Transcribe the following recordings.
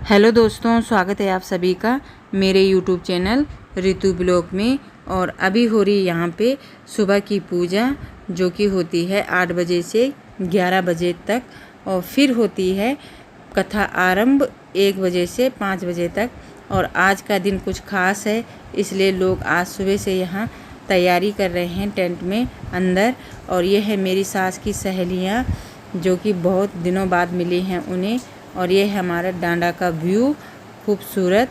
Hello दोस्तों, स्वागत है आप सभी का मेरे यूट्यूब चैनल ऋतु ब्लॉग में। और अभी हो रही यहाँ पे सुबह की पूजा, जो कि होती है 8 बजे से 11 बजे तक। और फिर होती है कथा आरंभ 1 बजे से 5 बजे तक। और आज का दिन कुछ खास है, इसलिए लोग आज सुबह से यहाँ तैयारी कर रहे हैं टेंट में अंदर। और ये है मेरी सास की सहेलियाँ, जो कि बहुत दिनों बाद मिली हैं उन्हें। और ये है हमारा डांडा का व्यू, खूबसूरत।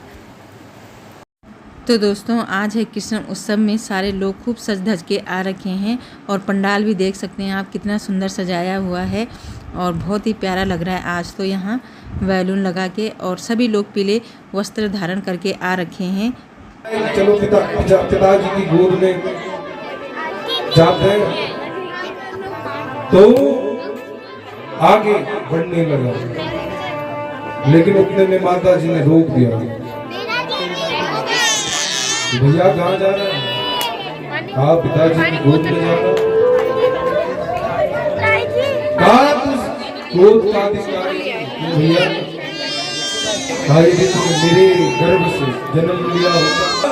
तो दोस्तों, आज है कृष्ण उत्सव में सारे लोग खूब सज धज के आ रखे हैं। और पंडाल भी देख सकते हैं आप, कितना सुंदर सजाया हुआ है और बहुत ही प्यारा लग रहा है। आज तो यहाँ बैलून लगा के और सभी लोग पीले वस्त्र धारण करके आ रखे हैं। चलो पिताजी की गोद में जाते हैं तो आगे बढ़ने लगा, लेकिन उतने में माता जी ने रोक दिया। भैया कहाँ जा रहा है? कहा पिताजी की गोद में जाना। कहा गोद का अधिकारी भैया, मेरे गर्भ से जन्म लिया होता,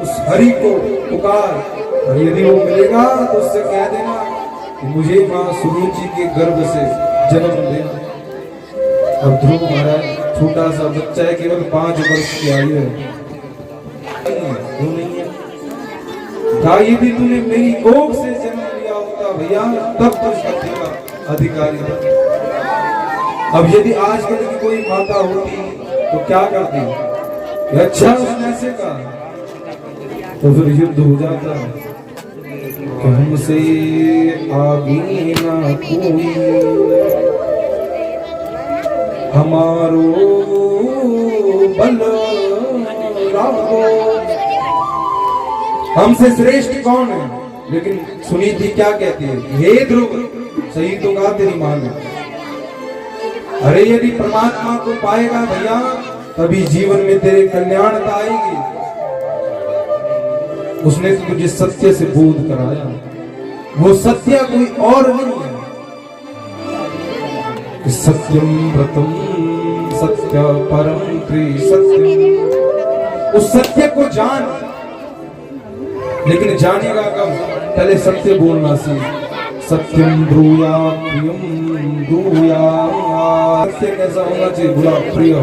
उस हरि को पुकार, और यदि वो मिलेगा तो उससे कह देना कि मुझे माँ सुरुचि के गर्भ से जन्म देना। अब ध्रुव महाराज छोटा सा बच्चा है, केवल 5 वर्ष की आयु है। यदि तूने मेरी कोख से जन्म लिया होता भैया, तब तो शक्ति का अधिकारी था। अब यदि आजकल की कोई माता होती तो क्या करती? अच्छा उसने ऐसे कहा तो फिर युद्ध हो जाता है कि हमसे आगे ना कोई हमारो बल राखो। हमसे श्रेष्ठ कौन है? लेकिन सुनीति क्या कहती है? हे ध्रुव, सही तो कहा तेरी मां ने। अरे यदि परमात्मा को पाएगा भैया, तभी जीवन में तेरे कल्याणता आएगी। उसने तुझे सत्य से बोध कराया, वो सत्य कोई और नहीं है। सत्यम व्रतम सत्य परम सत्यम। उस सत्य को जान, लेकिन जानेगा कब? पहले सत्य बोलना सीख। सत्यम ब्रूयात् प्रियम ब्रूयात्। सत्य कैसा होना चाहिए? बुरा प्रिय हो।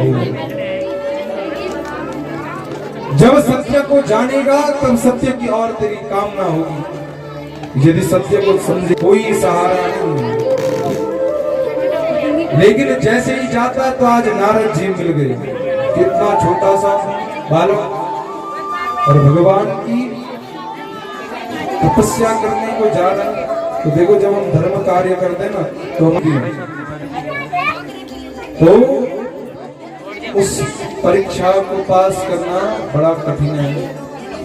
जब सत्य को जानेगा तब सत्य की और तेरी कामना होगी। यदि सत्य को समझे, कोई सहारा नहीं। लेकिन जैसे ही जाता है तो आज नारद जी मिल गए, कितना छोटा सा बालक, और भगवान की तपस्या करने को जा रहा है। तो देखो, जब हम धर्म कार्य करते हैं ना तो उस परीक्षा को पास करना बड़ा कठिन है।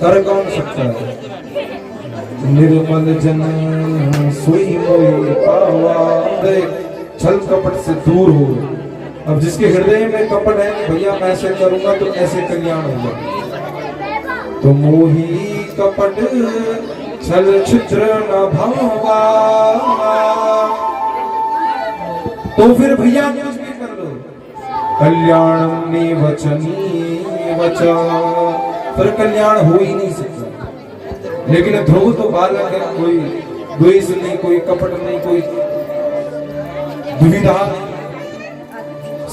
कर कौन सकता है? निर्मल जन सोई मोई पावा। छल कपट से दूर हो। अब जिसके हृदय में कपट है, भैया मैं ऐसे करूंगा तो ऐसे कल्याण होगा, तो मोही कपट छल छिद्र न भावा। तो फिर भैया कुछ भी कर लो, कल्याण में वचनी वचा, फिर कल्याण हो ही नहीं सकता। लेकिन ध्रुव तो बालक है, कोई द्वेष नहीं, कोई कपट नहीं, कोई दुविधा।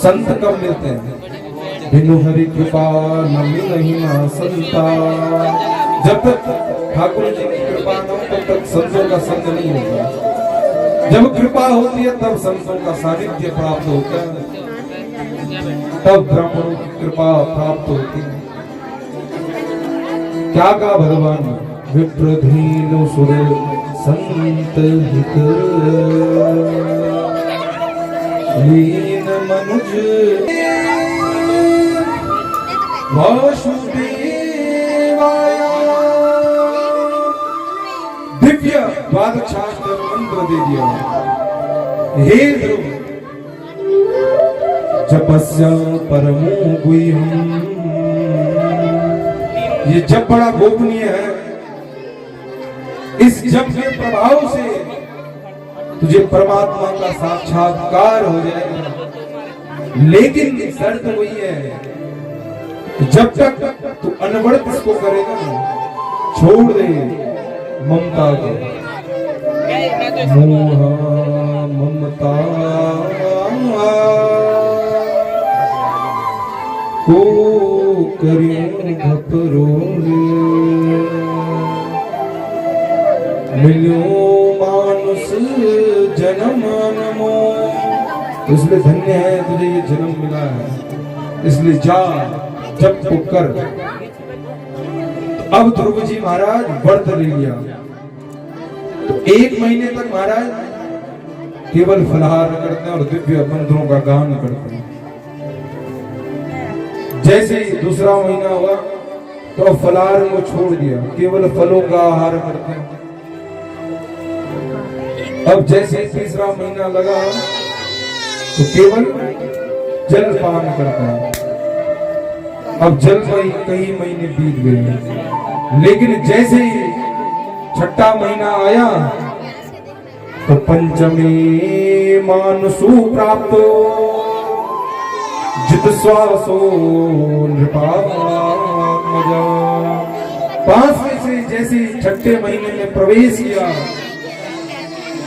संत कब मिलते हैं? बिनु हरि कृपा न मिलहि ना संता। जब तक ठाकुर जी की कृपा न हो तब तक संतों का संग नहीं होगा। जब कृपा होती है तब संतों का सानिध्य प्राप्त होता है, तब ब्राह्मणों की कृपा प्राप्त होती है। क्या कहा भगवान? विप्रधीन सुर संत हित लीन मनुज वासुदेवाय। दिव्य द्वादशास्त्र मंत्र दे दिया। हे ध्रुव, जपस्य परमो गुह्यम्। ये जप बड़ा गोपनीय है। इस जप के प्रभाव से तुझे परमात्मा का साक्षात्कार हो जाएगा। लेकिन शर्त वही है, जब तक तू अनवरत इसको करेगा ना, छोड़ दे ममता को, मोह ममता को करियो घपरो मिलो मानुष जन्म नमो। इसलिए धन्य है तुझे ये जन्म मिला है, इसलिए जा जब तो कर। अब ध्रुव जी महाराज व्रत ले लिया, तो 1 महीने तक महाराज केवल फलाहार करते हैं और दिव्य मंत्रों का गान करते हैं। जैसे ही दूसरा महीना हुआ तो अब फलाहार को छोड़ दिया, केवल फलों का आहार करते हैं। अब जैसे तीसरा महीना लगा तो केवल जल पान करते हैं। अब जल पर कई महीने बीत गए, लेकिन जैसे ही छठा महीना आया तो पंचमी मानसु प्राप्त जित श्वासो नृपात्मजा। 5वें से जैसे छठे महीने में प्रवेश किया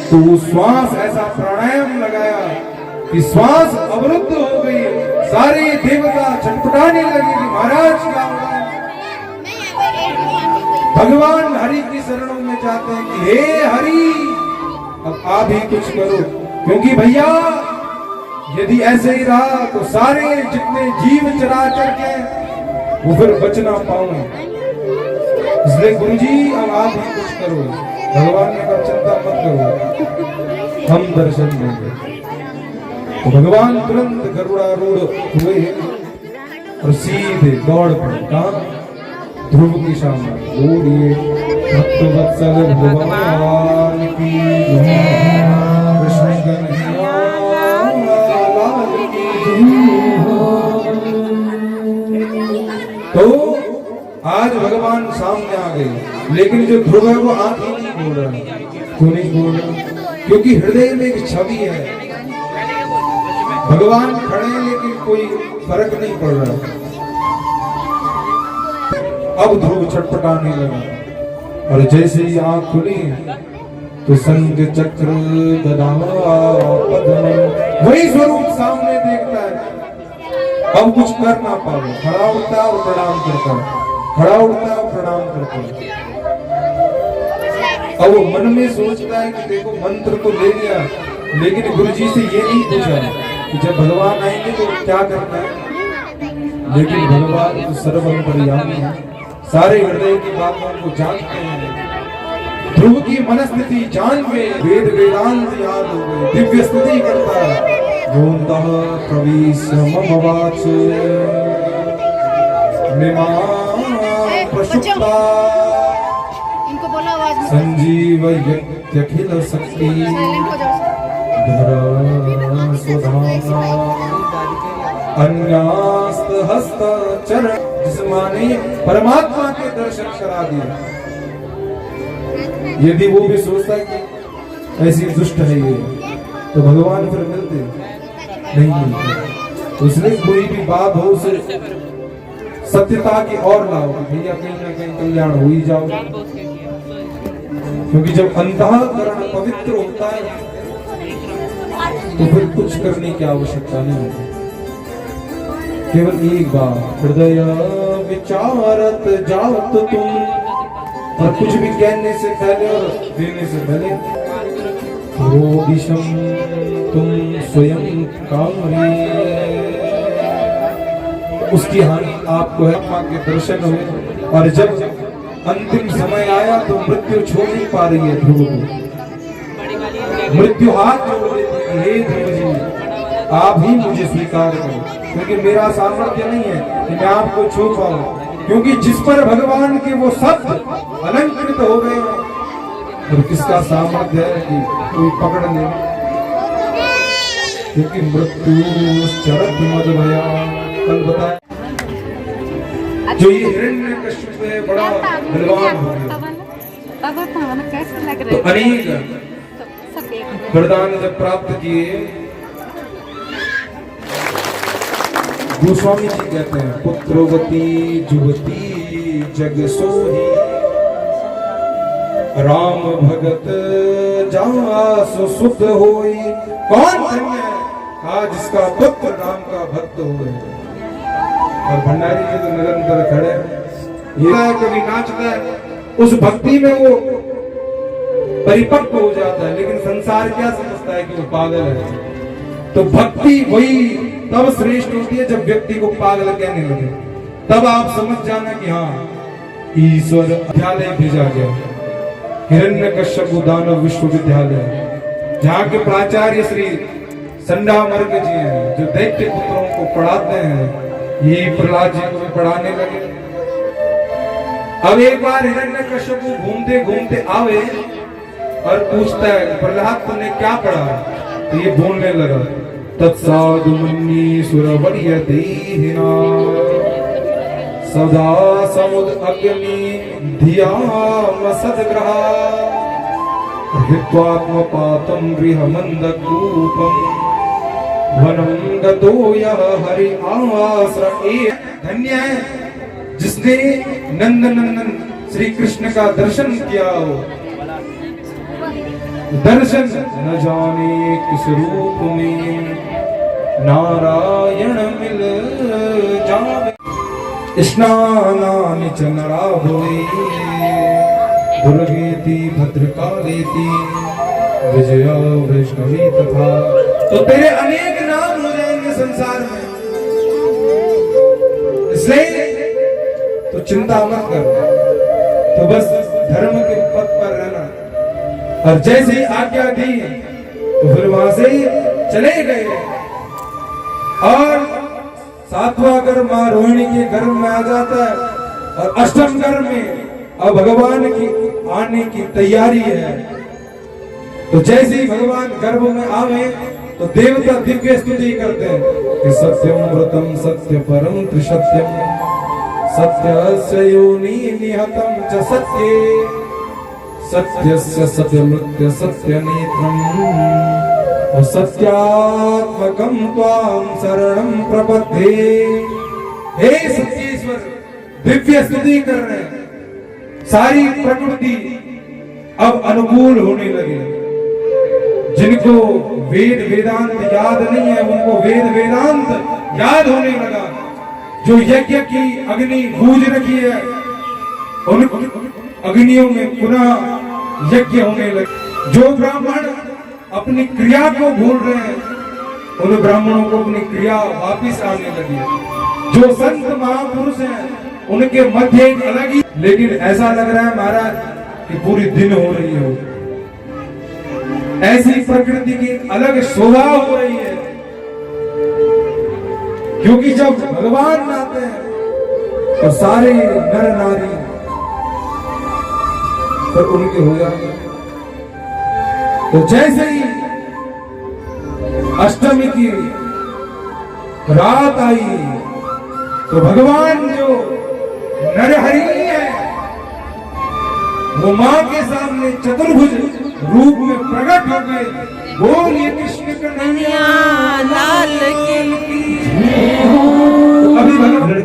तो श्वास ऐसा प्राणायाम लगाया कि श्वास अवरुद्ध हो गई। सारे देवता छटपटाने लगे कि महाराज क्या हुआ। भगवान हरि की शरणों में जाते हैं कि हे हरि अब आप ही कुछ करो, क्योंकि भैया यदि ऐसे ही रहा तो सारे जितने जीव चराचर के वो फिर बच ना पाओगे। इसलिए गुरुजी अब आप ही कुछ करो। भगवान ने कहा चिंता मत करो, हम दर्शन देंगे। तो भगवान तुरंत गरुड़ारूढ़ हुए और सीधे दौड़ पड़े कहाँ? ध्रुव की सामने। बोलिए भक्तवत्सल भगवान की जय, कृष्ण कन्हैया लाल की जय। तो आज भगवान सामने आ गए, लेकिन जो ध्रुव है वो आंख ही नहीं बोल रहा। क्यों नहीं बोल रहा? क्योंकि हृदय में एक छवि है। भगवान खड़े हैं लेकिन कोई फर्क नहीं पड़ रहा। अब ध्रुव छटपटाने लगा और जैसे ही आंख खुली तो संग चक्र गदा पद्म वही स्वरूप सामने देखता है। अब कुछ कर ना पावे, खड़ा उठता और प्रणाम करता, खड़ा उठता और प्रणाम करता। अब वो मन में सोचता है कि देखो मंत्र तो ले लिया, लेकिन गुरुजी से ये नहीं पूछा कि जब भगवान आएंगे तो क्या करना है। लेकिन भगवान तो सर्वंतर्यामी है, सारे हृदय की बातों को जानते हैं। ध्रुव की मनस्थिति जान के वेद वेदांत याद हो गए, दिव्य स्तुति करता है। योऽन्तः प्रविश्य मम वाच मिमां प्रसुप्ता संजीवयत्यखिल शक्ति धर स्वधाम्ना अन्यास्त हस्त चरण। जिस माने परमात्मा के दर्शन करा दिए। यदि वो भी सोचता कि ऐसी दुष्ट है ये, तो भगवान फिर मिलते नहीं मिलते। उसने कोई भी बात हो उसे सत्यता की ओर लाओ, भैया कहीं ना कहीं कल्याण हो ही जाओ। क्योंकि जब अंतःकरण पवित्र होता है तो फिर कुछ करने की आवश्यकता नहीं होती। केवल एक बार हृदय विचारत जाओ तो तुम, और कुछ भी कहने से पहले और देने से पहले दिशम तुम स्वयं कामरी। उसकी हानि आपको है, मां के दर्शन हुए। और जब अंतिम समय आया तो मृत्यु छोड़ नहीं पा रही है ध्रुव को। मृत्यु हाथ जोड़ देती है, हे ध्रुव जी आप ही मुझे स्वीकार करो, क्योंकि मेरा सामर्थ्य नहीं है कि मैं आपको छू पाऊं। क्योंकि जिस पर भगवान के वो शब्द अलंकृत हो गए तो किसका सामर्थ्य है कि कोई पकड़ ले। क्योंकि मृत्यु चरत मद भया, कल बताया जो ये हिरण्यकश्यप है बड़ा बलवान हो गया। तो अनेक वरदान जब प्राप्त किए गोस्वामी जी कहते हैं पुत्रवती जुवती जग सोही, राम भगत जास सुत होई। कौन धन्य है आज जिसका पुत्र राम का भक्त हुए। और भंडारी जी तो निरंतर खड़े, ये कभी नाचता है, उस भक्ति में वो परिपक्व हो जाता है, लेकिन संसार क्या समझता है कि वो पागल है। तो भक्ति वही तब श्रेष्ठ होती है जब व्यक्ति को पागल कहने लगे, तब आप समझ जाना कि हाँ ईश्वर विद्यालय भेजा गया, हिरण्यकश्यप दानव विश्वविद्यालय, जहाँ के प्राचार्य श्री संडामर्क जी हैं, जो दैत्य पुत्रों को पढ़ाते हैं, ये प्रहलाद जी को भी पढ़ाने लगे। अब एक बार हिरण्यकश्यप घूमते घूमते आवे और पूछता है प्रहलाद तुमने क्या पढ़ा, तो ये बोलने लगा तत्साधु मन्ये सुरवर्य देहिना सदा समुद अग्नि धियाम सदग्रहा हित्वात्मपातं गृहमन्दकूपं वनं गतो यः हरि आश्रये। धन्य है जिसने नंदनंदन श्री कृष्ण का दर्शन किया हो। दर्शन न जाने किस रूप में नारायण मिल जावे। स्नानानि च नरा भवे दुर्गेति भद्रकालेति विजया वैष्णवी तथा। तो तेरे अनेक नाम हो जाएंगे संसार में, इसलिए तो चिंता मत कर, तो बस धर्म के पथ पर रहना। और जैसे ही आज्ञा दी तो फिर वहां से चले गए। और सातवां गर्भ मां रोहिणी के गर्भ में आ जाता है, और अष्टम गर्भ में अब भगवान की आने की तैयारी है। तो जैसे ही भगवान गर्भ में आवे तो देवता दिव्य स्तुति करते हैं कि सत्यम व्रतम सत्य परम त्रिसत्यम सत्यस्य योनि निहतम च सत्ये सत्यस्य सत्यमृत्य सत्यनेत्रम सत्यात्मकं त्वां शरणं प्रपद्ये। हे सत्येश्वर, दिव्य स्तुति कर रहे हैं। सारी प्रकृति अब अनुकूल होने लगे। जिनको वेद वेदांत याद नहीं है उनको वेद वेदांत याद होने लगा। जो यज्ञ की अग्नि गूंज रखी है उन अग्नियों में पुनः यज्ञ होने लगे। जो ब्राह्मण अपनी क्रिया को भूल रहे हैं उन ब्राह्मणों को अपनी क्रिया वापिस आने लगी। जो संत महापुरुष हैं उनके मध्य एक अलग ही, लेकिन ऐसा लग रहा है महाराज कि पूरी दिन हो रही हो। ऐसी प्रकृति की अलग शोभा हो रही है, क्योंकि जब भगवान आते हैं तो सारे नर नारी पर उनके हो जाते। तो जैसे ही अष्टमी की रात आई तो भगवान जो नरहरि है वो मां के सामने चतुर्भुज रूप में प्रकट हो गए। बोलिए कृष्ण कन्हैया लाल की। अभी भगवान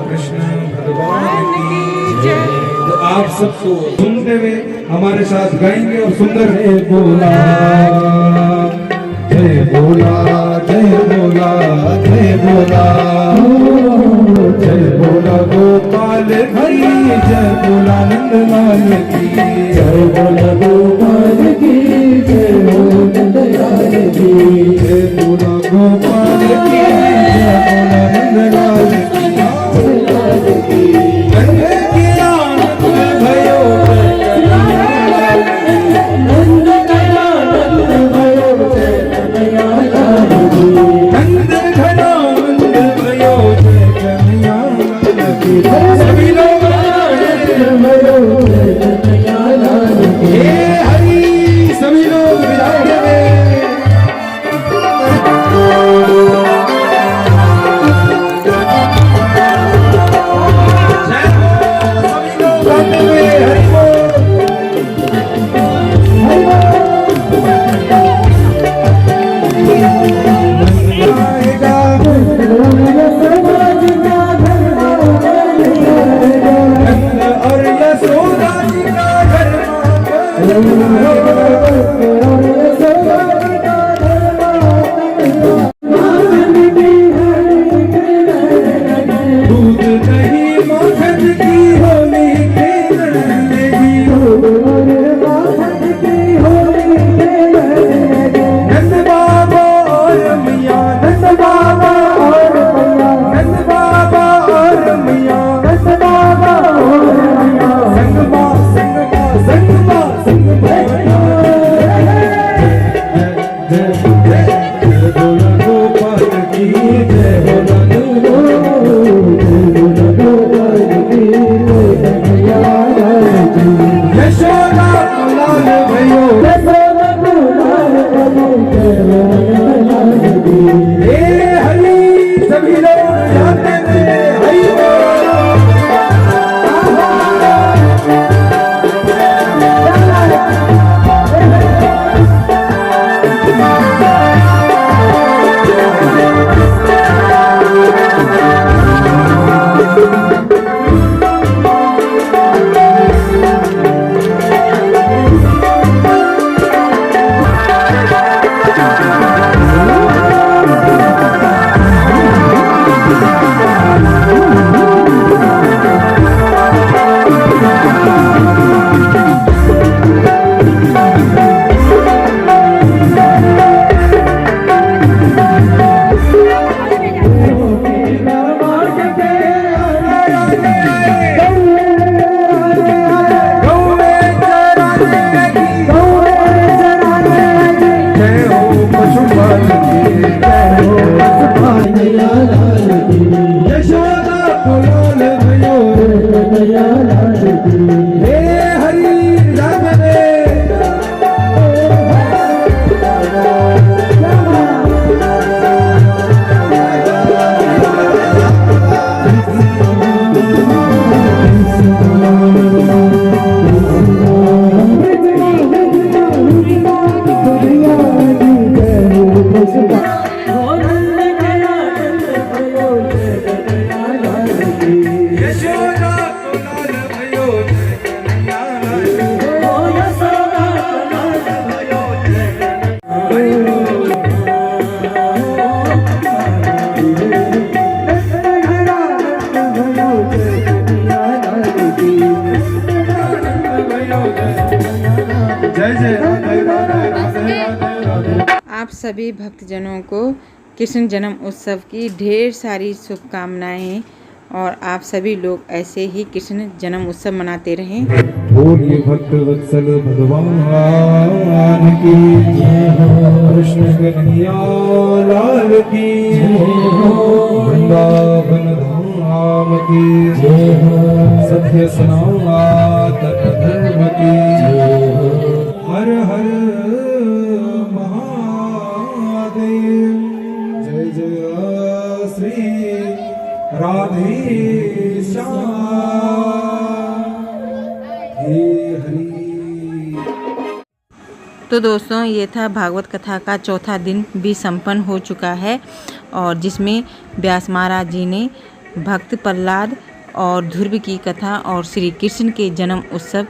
कृष्ण भगवान की जय। तो आप सबको सुनते हुए हमारे साथ गाएंगे और सुंदर है बोला जय बोला जय बोला जय बोला जय बोला गोपाल हरि जय बोला नंदलाल की जय बोला गोपाल की जय बोला नंदलाल की जय बोला गोपाल की जय बोला नंदलाल की सभी लोग सभी लोग सभी भक्तजनों को कृष्ण जन्म उत्सव की ढेर सारी शुभकामनाएं और आप सभी लोग ऐसे ही कृष्ण जन्म उत्सव मनाते रहें। बोलिए भक्त वत्सल भगवान की जय हो, कृष्ण कन्हैया लाल की जय हो, वृंदावन धाम की जय हो, सत्य सनातन धर्म की जय हो, हर हर महादेव, जय जय श्री राधे श्याम हे हरि। तो दोस्तों, ये था भागवत कथा का चौथा दिन भी संपन्न हो चुका है और जिसमें व्यास महाराज जी ने भक्त प्रहलाद और ध्रुव की कथा और श्री कृष्ण के जन्म उत्सव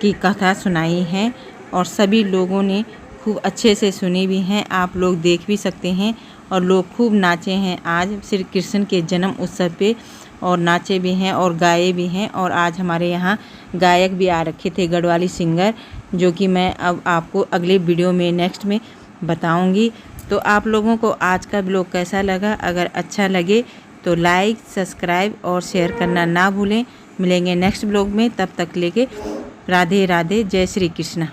की कथा सुनाई है और सभी लोगों ने खूब अच्छे से सुनी भी हैं। आप लोग देख भी सकते हैं और लोग खूब नाचे हैं आज श्री कृष्ण के जन्म उत्सव पे और नाचे भी हैं और गाए भी हैं। और आज हमारे यहाँ गायक भी आ रखे थे, गढ़वाली सिंगर, जो कि मैं अब आपको अगले वीडियो में नेक्स्ट में बताऊंगी। तो आप लोगों को आज का ब्लॉग कैसा लगा? अगर अच्छा लगे तो लाइक, सब्सक्राइब और शेयर करना ना भूलें। मिलेंगे नेक्स्ट ब्लॉग में, तब तक लेके राधे राधे, जय श्री कृष्ण।